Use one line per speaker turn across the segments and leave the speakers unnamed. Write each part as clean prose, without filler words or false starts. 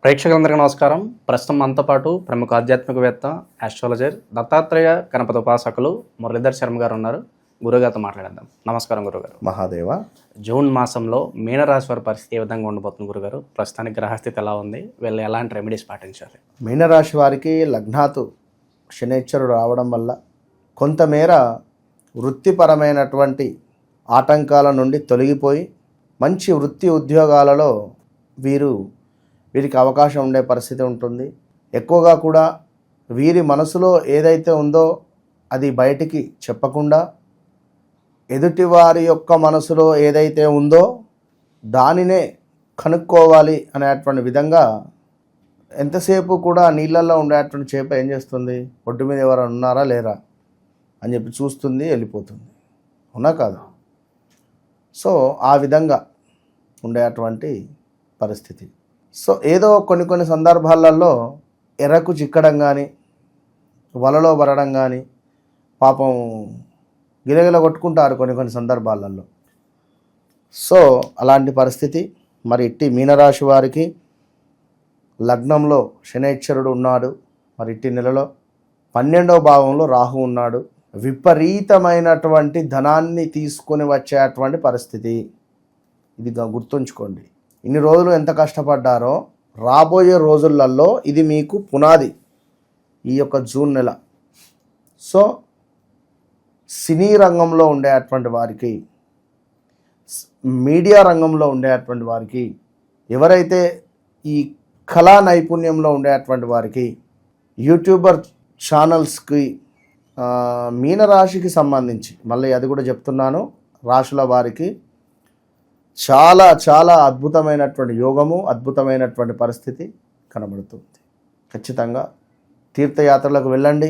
ప్రేక్షకులందరికీ నమస్కారం. ప్రస్తుతం మనతో పాటు ప్రముఖ ఆధ్యాత్మికవేత్త, ఆస్ట్రాలజర్, దత్తాత్రేయ గణపతి ఉపాసకులు మురళీధర్ శర్మ గారు ఉన్నారు. గురుగారితో మాట్లాడేద్దాం. నమస్కారం గురుగారు.
మహాదేవ.
జూన్ మాసంలో మీనరాశి వారి పరిస్థితి ఏ విధంగా ఉండబోతుంది గురుగారు? ప్రస్తుతానికి గ్రహస్థితి ఎలా ఉంది? వీళ్ళు ఎలాంటి రెమెడీస్ పాటించాలి?
మీనరాశి వారికి లగ్నాతు శనైశ్వరుడు రావడం వల్ల కొంతమేర వృత్తిపరమైనటువంటి ఆటంకాల నుండి తొలగిపోయి మంచి వృత్తి ఉద్యోగాలలో వీరికి అవకాశం ఉండే పరిస్థితి ఉంటుంది. ఎక్కువగా కూడా వీరి మనసులో ఏదైతే ఉందో అది బయటికి చెప్పకుండా ఎదుటివారి యొక్క మనసులో ఏదైతే ఉందో దానినే కనుక్కోవాలి అనేటువంటి విధంగా ఎంతసేపు కూడా నీళ్ళల్లో ఉండేటువంటి చేప ఏం చేస్తుంది, ఒడ్డు మీద ఎవరైనా ఉన్నారా లేరా అని చెప్పి చూస్తుంది, వెళ్ళిపోతుంది. అవునా కాదు? సో ఆ విధంగా ఉండేటువంటి పరిస్థితి. సో ఏదో కొన్ని సందర్భాలలో ఎర్రకు చిక్కడం కానీ, వలలో పడడం కానీ, పాపం గిలగిల కొట్టుకుంటారు కొన్ని సందర్భాలలో. సో అలాంటి పరిస్థితి. మరి ఇట్టి మీనరాశి వారికి లగ్నంలో శనైశ్వరుడు ఉన్నాడు. మరి ఇట్టి నెలలో 12వ భావంలో రాహు ఉన్నాడు. విపరీతమైనటువంటి ధనాన్ని తీసుకొని వచ్చేటువంటి పరిస్థితి. ఇది గుర్తుంచుకోండి. ఇన్ని రోజులు ఎంత కష్టపడ్డారో రాబోయే రోజులలో ఇది మీకు పునాది. ఈ యొక్క జూన్ నెల. సో సినీ రంగంలో ఉండేటువంటి వారికి, మీడియా రంగంలో ఉండేటువంటి వారికి, ఎవరైతే ఈ కళా నైపుణ్యంలో ఉండేటువంటి వారికి, యూట్యూబర్ ఛానల్స్కి, మీనరాశికి సంబంధించి మళ్ళీ అది కూడా చెప్తున్నాను, రాశుల వారికి చాలా చాలా అద్భుతమైనటువంటి యోగము, అద్భుతమైనటువంటి పరిస్థితి కనబడుతుంది. ఖచ్చితంగా తీర్థయాత్రలకు వెళ్ళండి,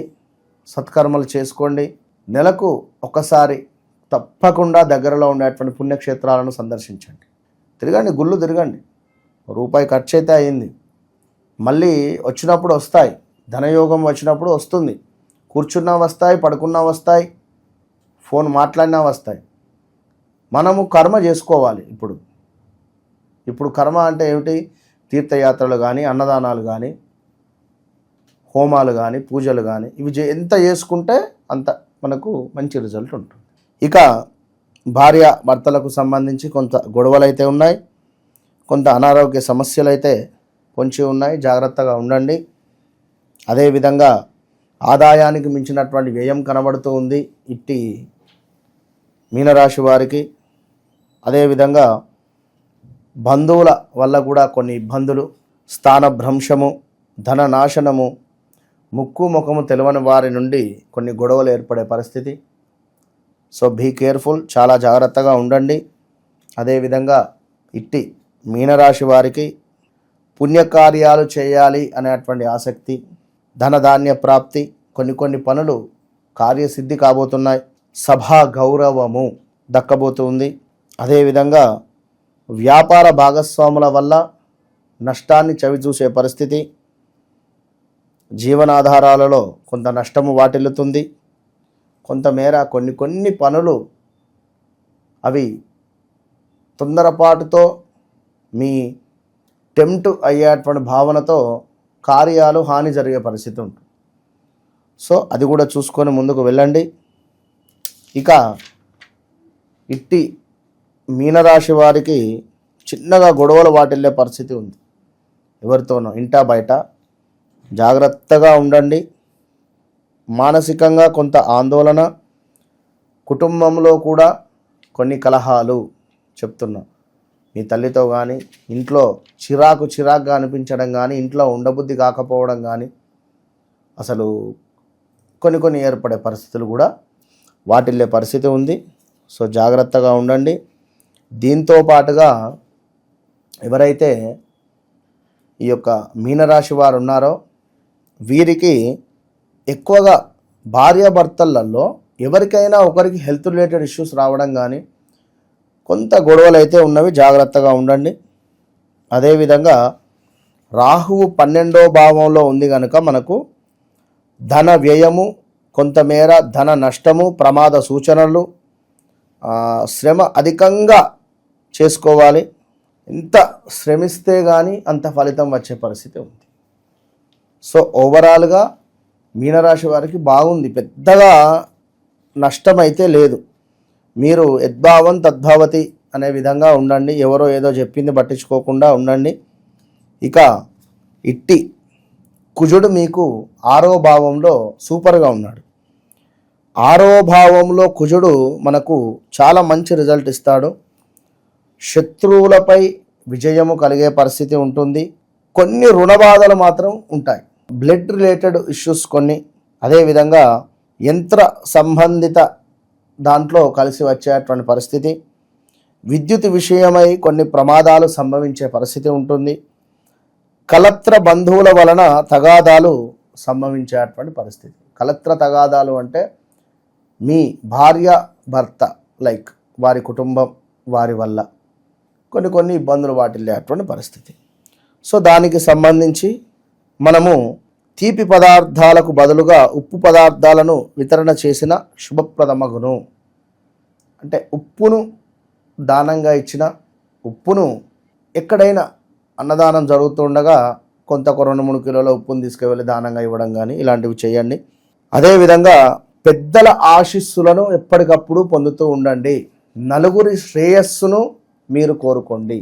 సత్కర్మలు చేసుకోండి. నెలకు ఒకసారి తప్పకుండా దగ్గరలో ఉండేటువంటి పుణ్యక్షేత్రాలను సందర్శించండి. తిరగండి, గుళ్ళు తిరగండి. రూపాయి ఖర్చు అయితే అయింది, మళ్ళీ వచ్చినప్పుడు వస్తాయి. ధనయోగం వచ్చినప్పుడు వస్తుంది. కూర్చున్నా వస్తాయి, పడుకున్నా వస్తాయి, ఫోన్ మాట్లాడినా వస్తాయి. మనము కర్మ చేసుకోవాలి. ఇప్పుడు కర్మ అంటే ఏమిటి? తీర్థయాత్రలు కానీ, అన్నదానాలు కానీ, హోమాలు కానీ, పూజలు కానీ, ఇవి ఎంత చేసుకుంటే అంత మనకు మంచి రిజల్ట్ ఉంటుంది. ఇక భార్య భర్తలకు సంబంధించి కొంత గొడవలు అయితే ఉన్నాయి, కొంత అనారోగ్య సమస్యలు అయితే పొంచి ఉన్నాయి. జాగ్రత్తగా ఉండండి. అదేవిధంగా ఆదాయానికి మించినటువంటి వ్యయం కనబడుతూ ఉంది ఇట్టి మీనరాశి వారికి. అదేవిధంగా బంధువుల వల్ల కూడా కొన్ని ఇబ్బందులు, స్థానభ్రంశము, ధన నాశనము, ముక్కు ముఖము తెలియని వారి నుండి కొన్ని గొడవలు ఏర్పడే పరిస్థితి. సో బీ కేర్ఫుల్, చాలా జాగ్రత్తగా ఉండండి. అదేవిధంగా ఇట్టి మీనరాశి వారికి పుణ్యకార్యాలు చేయాలి అనేటువంటి ఆసక్తి, ధనధాన్య ప్రాప్తి, కొన్ని పనులు కార్యసిద్ధి కాబోతున్నాయి. సభా గౌరవము దక్కబోతుంది. అదేవిధంగా వ్యాపార భాగస్వాముల వల్ల నష్టాన్ని చవిచూసే పరిస్థితి. జీవనాధారాలలో కొంత నష్టము వాటిల్లుతుంది. కొంతమేర కొన్ని పనులు అవి తొందరపాటుతో మీ టెంప్ట్ అయ్యేటువంటి భావనతో కార్యాలు హాని జరిగే పరిస్థితి ఉంటుంది. సో అది కూడా చూసుకొని ముందుకు వెళ్ళండి. ఇక ఇట్టి మీనరాశి వారికి చిన్నగా గొడవలు వాటిల్లే పరిస్థితి ఉంది. ఎవరితోనో ఇంటా బయట జాగ్రత్తగా ఉండండి. మానసికంగా కొంత ఆందోళన, కుటుంబంలో కూడా కొన్ని కలహాలు చెప్తున్నా. మీ తల్లితో కానీ, ఇంట్లో చిరాకుగా అనిపించడం కానీ, ఇంట్లో ఉండబుద్ధి కాకపోవడం కానీ, అసలు కొన్ని ఏర్పడే పరిస్థితులు కూడా వాటిల్లే పరిస్థితి ఉంది. సో జాగ్రత్తగా ఉండండి. దీంతో పాటుగా ఎవరైతే ఈ యొక్క మీనరాశి వారు ఉన్నారో వీరికి ఎక్కువగా భార్యాభర్తలలో ఎవరికైనా ఒకరికి హెల్త్ రిలేటెడ్ ఇష్యూస్ రావడం కానీ, కొంత గొడవలు అయితే ఉన్నవి. జాగ్రత్తగా ఉండండి. అదేవిధంగా రాహువు 12వ భావంలో ఉంది కనుక మనకు ధన వ్యయము, కొంతమేర ధన నష్టము, ప్రమాద సూచనలు, శ్రమ అధికంగా చేసుకోవాలి. ఎంత శ్రమిస్తే కానీ అంత ఫలితం వచ్చే పరిస్థితి ఉంది. సో ఓవరాల్గా మీనరాశి వారికి బాగుంది, పెద్దగా నష్టం అయితే లేదు. మీరు యద్భావం తద్భావతి అనే విధంగా ఉండండి, ఎవరో ఏదో చెప్పింది పట్టించుకోకుండా ఉండండి. ఇక ఇట్టి కుజుడు మీకు 6వ భావంలో సూపర్గా ఉన్నాడు. 6వ భావంలో కుజుడు మనకు చాలా మంచి రిజల్ట్ ఇస్తాడు. శత్రువులపై విజయము కలిగే పరిస్థితి ఉంటుంది. కొన్ని రుణ బాధలు మాత్రం ఉంటాయి, బ్లడ్ రిలేటెడ్ ఇష్యూస్ కొన్ని, అదేవిధంగా యంత్ర సంబంధిత దాంట్లో కలిసి వచ్చేటువంటి పరిస్థితి, విద్యుత్ విషయమై కొన్ని ప్రమాదాలు సంభవించే పరిస్థితి ఉంటుంది. కలత్ర బంధువుల వలన తగాదాలు సంభవించేటువంటి పరిస్థితి. కలత్ర తగాదాలు అంటే మీ భార్య భర్త లైక్ వారి కుటుంబం వారి వల్ల కొన్ని ఇబ్బందులు వాటిల్లేటువంటి పరిస్థితి. సో దానికి సంబంధించి మనము తీపి పదార్థాలకు బదులుగా ఉప్పు పదార్థాలను వితరణ చేసిన శుభప్రదమగును. అంటే ఉప్పును దానంగా ఇచ్చిన, ఉప్పును ఎక్కడైనా అన్నదానం జరుగుతుండగా కొంత 2-3 కిలోల ఉప్పును తీసుకువెళ్ళి దానంగా ఇవ్వడం కానీ ఇలాంటివి చేయండి. అదేవిధంగా పెద్దల ఆశీస్సులను ఎప్పటికప్పుడు పొందుతూ ఉండండి. నలుగురి శ్రేయస్సును మీరు కోరుకోండి.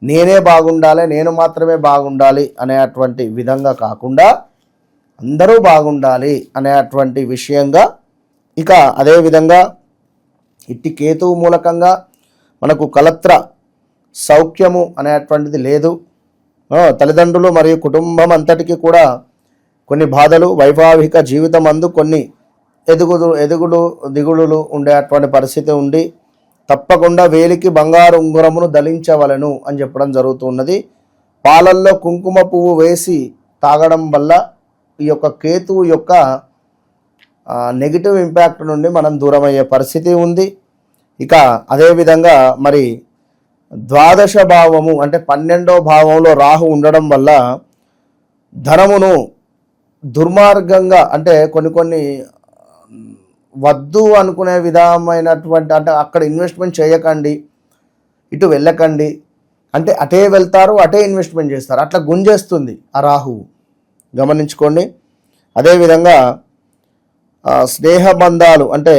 నేనే బాగుండాలి, నేను మాత్రమే బాగుండాలి అనేటువంటి విధంగా కాకుండా అందరూ బాగుండాలి అనేటువంటి విషయంగా. ఇక అదేవిధంగా ఇట్టి కేతువు మూలకంగా మనకు కలత్ర సౌఖ్యము అనేటువంటిది లేదు. తల్లిదండ్రులు మరియు కుటుంబం అంతటికి కూడా కొన్ని బాధలు, వైవాహిక జీవితం అందు కొన్ని ఎదుగుడు దిగుడులు ఉండేటువంటి పరిస్థితి ఉండి తప్పకుండా వేలికి బంగారు ఉంగరమును ధరించవలను అని చెప్పడం జరుగుతున్నది. పాలల్లో కుంకుమ పువ్వు వేసి తాగడం వల్ల ఈ యొక్క కేతువు యొక్క నెగిటివ్ ఇంపాక్ట్ నుండి మనం దూరం అయ్యే పరిస్థితి ఉంది. ఇక అదేవిధంగా మరి 12వ భావము అంటే 12వ భావంలో రాహు ఉండడం వల్ల ధనమును దుర్మార్గంగా అంటే కొన్ని వద్దు అనుకునే విధమైనటువంటి, అంటే అక్కడ ఇన్వెస్ట్మెంట్ చేయకండి, ఇటు వెళ్ళకండి అంటే అటే వెళ్తారు, అటే ఇన్వెస్ట్మెంట్ చేస్తారు, అట్లా గుంజేస్తుంది ఆ రాహువు, గమనించుకోండి. అదేవిధంగా స్నేహబంధాలు అంటే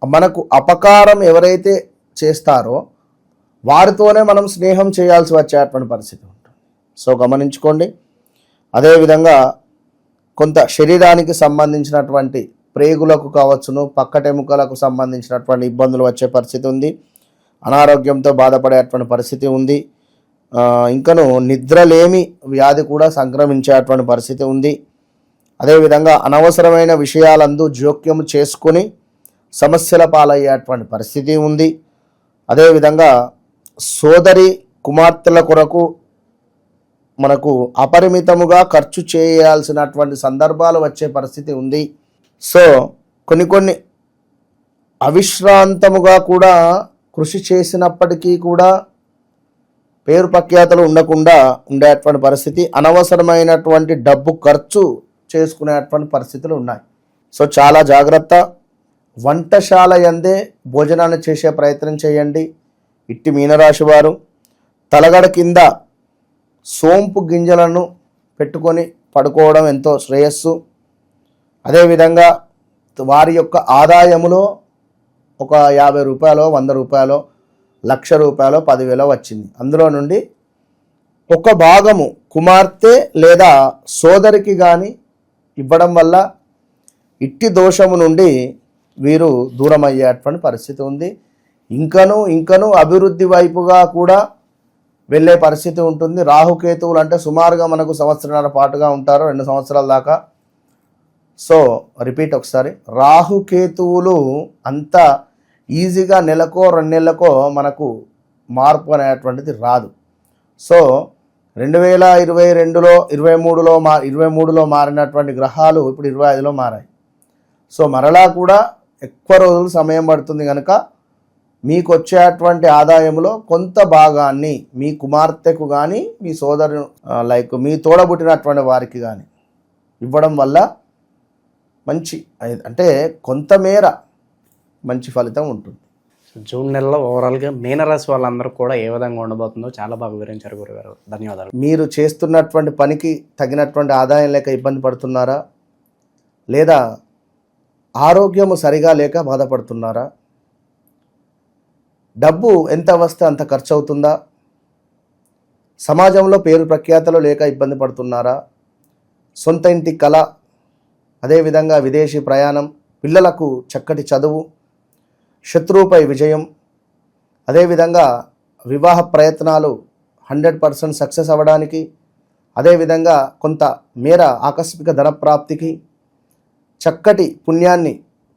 మనకు అపకారం ఎవరైతే చేస్తారో వారితోనే మనం స్నేహం చేయాల్సి వచ్చేటువంటి పరిస్థితి ఉంటుంది. సో గమనించుకోండి. అదేవిధంగా కొంత శరీరానికి సంబంధించినటువంటి ప్రేగులకు కావచ్చును, పక్కటెముకలకు సంబంధించినటువంటి ఇబ్బందులు వచ్చే పరిస్థితి ఉంది. అనారోగ్యంతో బాధపడేటువంటి పరిస్థితి ఉంది. ఇంకను నిద్రలేమి వ్యాధి కూడా సంక్రమించేటువంటి పరిస్థితి ఉంది. అదేవిధంగా అనవసరమైన విషయాలందు జోక్యం చేసుకొని సమస్యల పాలయ్యేటువంటి పరిస్థితి ఉంది. అదేవిధంగా సోదరి కుమార్తెల కొరకు మనకు అపరిమితముగా ఖర్చు చేయాల్సినటువంటి సందర్భాలు వచ్చే పరిస్థితి ఉంది. సో కొన్ని అవిశ్రాంతముగా కూడా కృషి చేసినప్పటికీ కూడా పేరు ప్రఖ్యాతలు ఉండకుండా ఉండేటువంటి పరిస్థితి, అనవసరమైనటువంటి డబ్బు ఖర్చు చేసుకునేటువంటి పరిస్థితులు ఉన్నాయి. సో చాలా జాగ్రత్త. వంటశాల యందే భోజనాన్ని చేసే ప్రయత్నం చేయండి. ఇట్టి మీనరాశి వారు తలగడ కింద సోంపు గింజలను పెట్టుకొని పడుకోవడం ఎంతో శ్రేయస్సు. అదేవిధంగా వారి యొక్క ఆదాయములో ఒక 50 రూపాయలు, 100 రూపాయలు, 1,00,000 రూపాయలు, 10,000 వచ్చింది. అందులో నుండి ఒక భాగము కుమార్తె లేదా సోదరికి కానీ ఇవ్వడం వల్ల ఇట్టి దోషము నుండి వీరు దూరం అయ్యేటువంటి పరిస్థితి ఉంది. ఇంకను అభివృద్ధి వైపుగా కూడా వెళ్ళే పరిస్థితి ఉంటుంది. రాహుకేతువులు అంటే సుమారుగా మనకు సంవత్సరాల పాటుగా ఉంటారు, 2 సంవత్సరాల దాకా. సో రిపీట్ ఒకసారి, రాహుకేతువులు అంత ఈజీగా నెలకో 2 నెలలకో మనకు మార్పు అనేటువంటిది రాదు. సో 2022లో 23లో మారినటువంటి గ్రహాలు ఇప్పుడు 25లో మారాయి. సో మరలా కూడా ఎక్కువ రోజులు సమయం పడుతుంది కనుక మీకు వచ్చేటువంటి ఆదాయంలో కొంత భాగాన్ని మీ కుమార్తెకు కానీ మీ సోదరు లైక్ మీ తోడబుట్టినటువంటి వారికి కానీ ఇవ్వడం వల్ల మంచి అంటే కొంతమేర మంచి ఫలితం ఉంటుంది.
సో జూన్ నెలలో ఓవరాల్గా మీనరాశి వాళ్ళందరూ కూడా ఏ విధంగా ఉండబోతుందో చాలా బాగా వివరించారు గురుగారు. ధన్యవాదాలు.
మీరు చేస్తున్నటువంటి పనికి తగినటువంటి ఆదాయం లేక ఇబ్బంది పడుతున్నారా, లేదా ఆరోగ్యము సరిగా లేక బాధపడుతున్నారా, డబ్బు ఎంత వస్తే అంత ఖర్చు అవుతుందా, సమాజంలో పేరు ప్రఖ్యాతలు లేక ఇబ్బంది పడుతున్నారా, సొంత ఇంటి కళ, అదేవిధంగా విదేశీ ప్రయాణం, పిల్లలకు చక్కటి చదువు, శత్రువుపై విజయం, అదేవిధంగా వివాహ ప్రయత్నాలు 100% సక్సెస్ అవ్వడానికి, అదేవిధంగా కొంత మేర ఆకస్మిక ధనప్రాప్తికి, చక్కటి పుణ్యాన్ని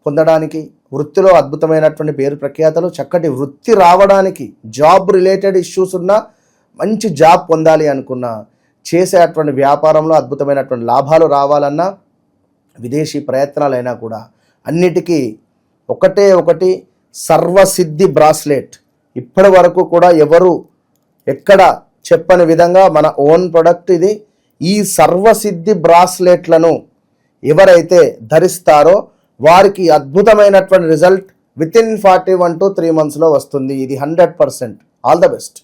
పొందడానికి, వృత్తిలో అద్భుతమైనటువంటి పేరు ప్రఖ్యాతలు, చక్కటి వృత్తి రావడానికి, జాబ్ రిలేటెడ్ ఇష్యూస్ ఉన్నా, మంచి జాబ్ పొందాలి అనుకున్నా, చేసేటువంటి వ్యాపారంలో అద్భుతమైనటువంటి లాభాలు రావాలన్నా, విదేశీ ప్రయత్నాలైనా కూడా అన్నిటికీ ఒకటి సర్వసిద్ధి బ్రాస్లెట్. ఇప్పటి వరకు కూడా ఎవరు ఎక్కడ చెప్పని విధంగా మన ఓన్ ప్రొడక్ట్ ఇది. ఈ సర్వసిద్ధి బ్రాస్లెట్లను ఎవరైతే ధరిస్తారో వారికి అద్భుతమైనటువంటి result with in 41 to 3 months వస్తుంది. ఇది 100%. All the best.